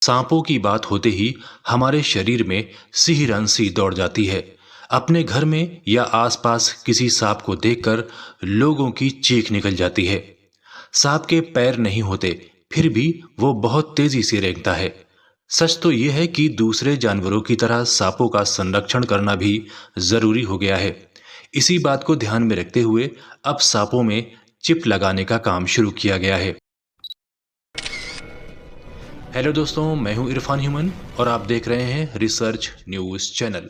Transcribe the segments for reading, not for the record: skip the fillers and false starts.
सांपों की बात होते ही हमारे शरीर में सिहरन सी दौड़ जाती है। अपने घर में या आसपास किसी सांप को देखकर लोगों की चीख निकल जाती है। सांप के पैर नहीं होते, फिर भी वो बहुत तेजी से रेंगता है। सच तो ये है कि दूसरे जानवरों की तरह सांपों का संरक्षण करना भी जरूरी हो गया है। इसी बात को ध्यान में रखते हुए अब सांपों में चिप लगाने का काम शुरू किया गया है। हेलो दोस्तों, मैं हूं इरफान ह्यूमन और आप देख रहे हैं रिसर्च न्यूज चैनल।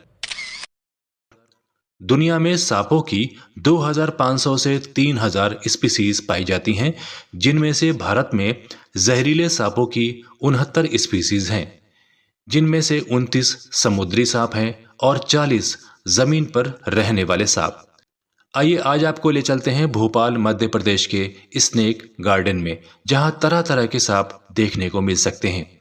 दुनिया में सांपों की 2500 से 3000 स्पीसीज पाई जाती हैं, जिनमें से भारत में जहरीले सांपों की 69 स्पीसीज हैं, जिनमें से 29 समुद्री सांप हैं और 40 जमीन पर रहने वाले सांप। आइए आज आपको ले चलते हैं भोपाल मध्य प्रदेश के स्नेक गार्डन में, जहां तरह तरह के सांप देखने को मिल सकते हैं।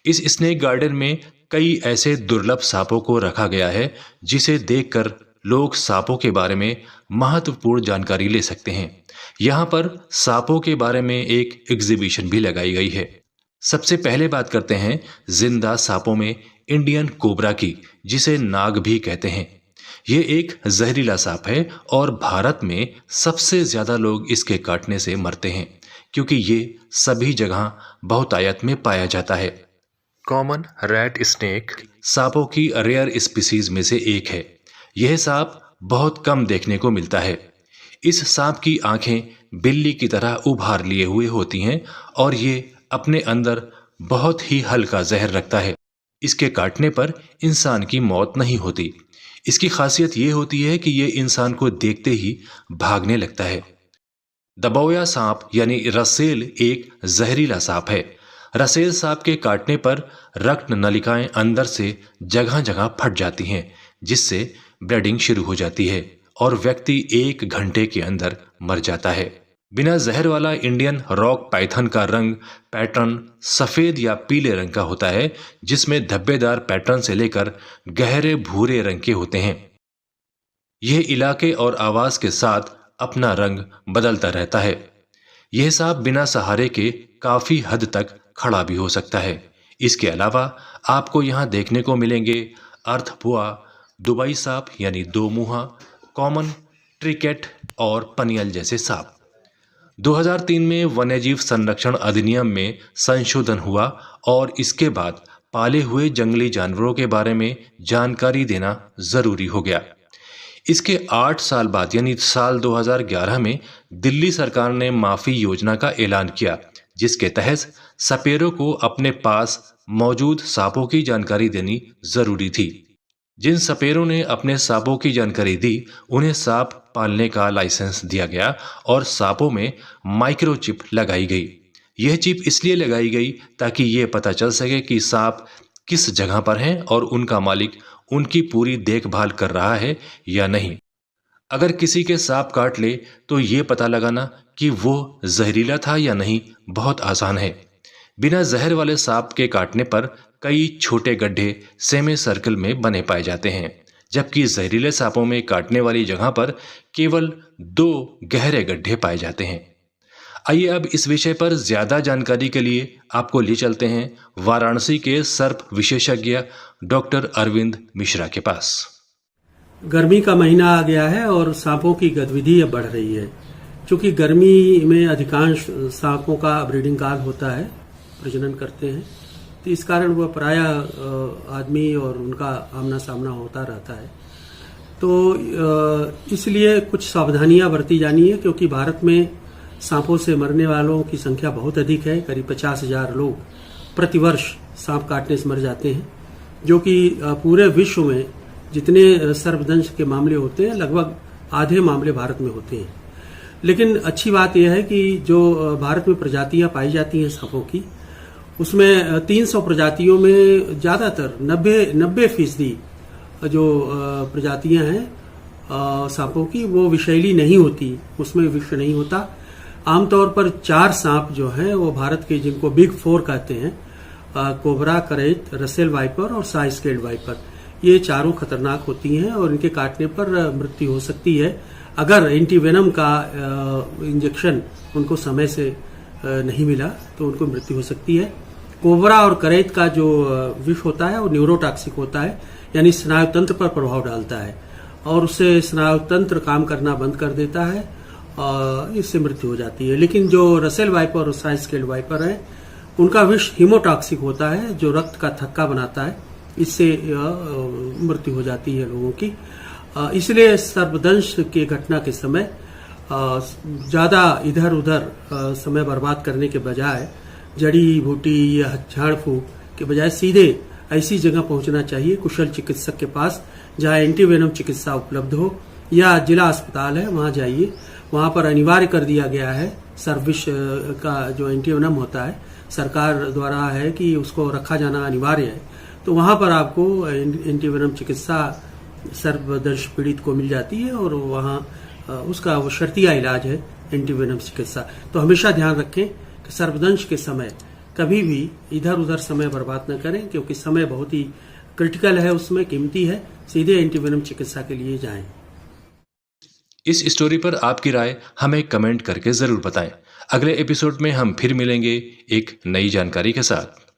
इस स्नेक गार्डन में कई ऐसे दुर्लभ सांपों को रखा गया है जिसे देखकर लोग सांपों के बारे में महत्वपूर्ण जानकारी ले सकते हैं। यहाँ पर सांपों के बारे में एक एग्जीबिशन भी लगाई गई है। सबसे पहले बात करते हैं जिंदा सांपों में इंडियन कोबरा की, जिसे नाग भी कहते हैं। ये एक जहरीला सांप है और भारत में सबसे ज्यादा लोग इसके काटने से मरते हैं, क्योंकि ये सभी जगह बहुतायत में पाया जाता है। कॉमन रैट स्नेक सांपों की रेयर स्पीसीज में से एक है। यह सांप बहुत कम देखने को मिलता है। इस सांप की आंखें बिल्ली की तरह उभार लिए हुए होती हैं और ये अपने अंदर बहुत ही हल्का जहर रखता है। इसके काटने पर इंसान की मौत नहीं होती। इसकी खासियत ये होती है कि ये इंसान को देखते ही भागने लगता है। दबोया सांप यानी रसेल एक जहरीला सांप है। रसेल सांप के काटने पर रक्त नलिकाएं अंदर से जगह जगह फट जाती हैं, जिससे ब्लीडिंग शुरू हो जाती है और व्यक्ति 1 घंटे के अंदर मर जाता है। बिना जहर वाला इंडियन रॉक पाइथन का रंग पैटर्न सफेद या पीले रंग का होता है, जिसमें धब्बेदार पैटर्न से लेकर गहरे भूरे रंग के होते हैं। यह इलाके और आवाज के साथ अपना रंग बदलता रहता है। यह सांप बिना सहारे के काफी हद तक खड़ा भी हो सकता है। इसके अलावा आपको यहाँ देखने को मिलेंगे अर्थपुआ, दुबई सांप यानी 2 मुहा, कॉमन ट्रिकेट और पनियल जैसे सांप। 2003 में वन्यजीव संरक्षण अधिनियम में संशोधन हुआ और इसके बाद पाले हुए जंगली जानवरों के बारे में जानकारी देना जरूरी हो गया। इसके 8 साल बाद यानी साल 2011 में दिल्ली सरकार ने माफी योजना का ऐलान किया, जिसके तहत सपेरों को अपने पास मौजूद सांपों की जानकारी देनी जरूरी थी। जिन सपेरों ने अपने सांपों की जानकारी दी, उन्हें सांप पालने का लाइसेंस दिया गया और सांपों में माइक्रोचिप लगाई गई। यह चिप इसलिए लगाई गई ताकि ये पता चल सके कि सांप किस जगह पर हैं और उनका मालिक उनकी पूरी देखभाल कर रहा है या नहीं। अगर किसी के सांप काट ले तो ये पता लगाना कि वो जहरीला था या नहीं बहुत आसान है। बिना जहर वाले सांप के काटने पर कई छोटे गड्ढे सेमी सर्कल में बने पाए जाते हैं, जबकि जहरीले सांपों में काटने वाली जगह पर केवल 2 गहरे गड्ढे पाए जाते हैं। आइए अब इस विषय पर ज्यादा जानकारी के लिए आपको ले चलते हैं वाराणसी के सर्प विशेषज्ञ डॉक्टर अरविंद मिश्रा के पास। गर्मी का महीना आ गया है और सांपों की गतिविधि अब बढ़ रही है। क्योंकि गर्मी में अधिकांश सांपों का ब्रीडिंग काल होता है, प्रजनन करते हैं, तो इस कारण वह प्रायः आदमी और उनका आमना सामना होता रहता है। तो इसलिए कुछ सावधानियां बरती जानी है, क्योंकि भारत में सांपों से मरने वालों की संख्या बहुत अधिक है। करीब 50,000 लोग प्रतिवर्ष सांप काटने से मर जाते हैं, जो कि पूरे विश्व में जितने सर्पदंश के मामले होते हैं लगभग आधे मामले भारत में होते हैं। लेकिन अच्छी बात यह है कि जो भारत में प्रजातियां पाई जाती हैं सांपों की, उसमें 300 प्रजातियों में ज्यादातर 90% जो प्रजातियां हैं सांपों की, वो विषैली नहीं होती, उसमें विष नहीं होता। आमतौर पर 4 सांप जो हैं वो भारत के, जिनको बिग 4 कहते हैं, कोबरा, करैत, रसेल वाइपर और साई स्केल्ड वाइपर, ये चारों खतरनाक होती हैं और इनके काटने पर मृत्यु हो सकती है अगर एंटीवेनम का इंजेक्शन उनको समय से नहीं मिला, तो उनको मृत्यु हो सकती है। कोबरा और करैत का जो विष होता है वो न्यूरोटॉक्सिक होता है, यानी स्नायु तंत्र पर प्रभाव डालता है और उससे स्नायु तंत्र काम करना बंद कर देता है और इससे मृत्यु हो जाती है। लेकिन जो रसेल वाइपर और साइस्केल्ड वाइपर है उनका विष हीमोटॉक्सिक होता है जो रक्त का थक्का बनाता है, इससे मृत्यु हो जाती है लोगों की। इसलिए सर्पदंश की घटना के समय ज्यादा इधर उधर समय बर्बाद करने के बजाय जड़ी बूटी या झाड़ फूक के बजाय सीधे ऐसी जगह पहुंचना चाहिए कुशल चिकित्सक के पास जहां एंटीवेनम चिकित्सा उपलब्ध हो, या जिला अस्पताल है वहां जाइए। वहां पर अनिवार्य कर दिया गया है सर्विस का जो एंटीवेनम होता है सरकार द्वारा है कि उसको रखा जाना अनिवार्य है, तो वहां पर आपको एंटीवेनम चिकित्सा सर्पदंश पीड़ित को मिल जाती है और वहां उसका वो शर्तिया इलाज है एंटीवेनम चिकित्सा। तो हमेशा ध्यान रखें कि सर्पदंश के समय कभी भी इधर उधर समय बर्बाद न करें, क्योंकि समय बहुत ही क्रिटिकल है, उसमें कीमती है। सीधे एंटीवेनम चिकित्सा के लिए जाएं। इस स्टोरी पर आपकी राय हमें कमेंट करके जरूर बताएं। अगले एपिसोड में हम फिर मिलेंगे एक नई जानकारी के साथ।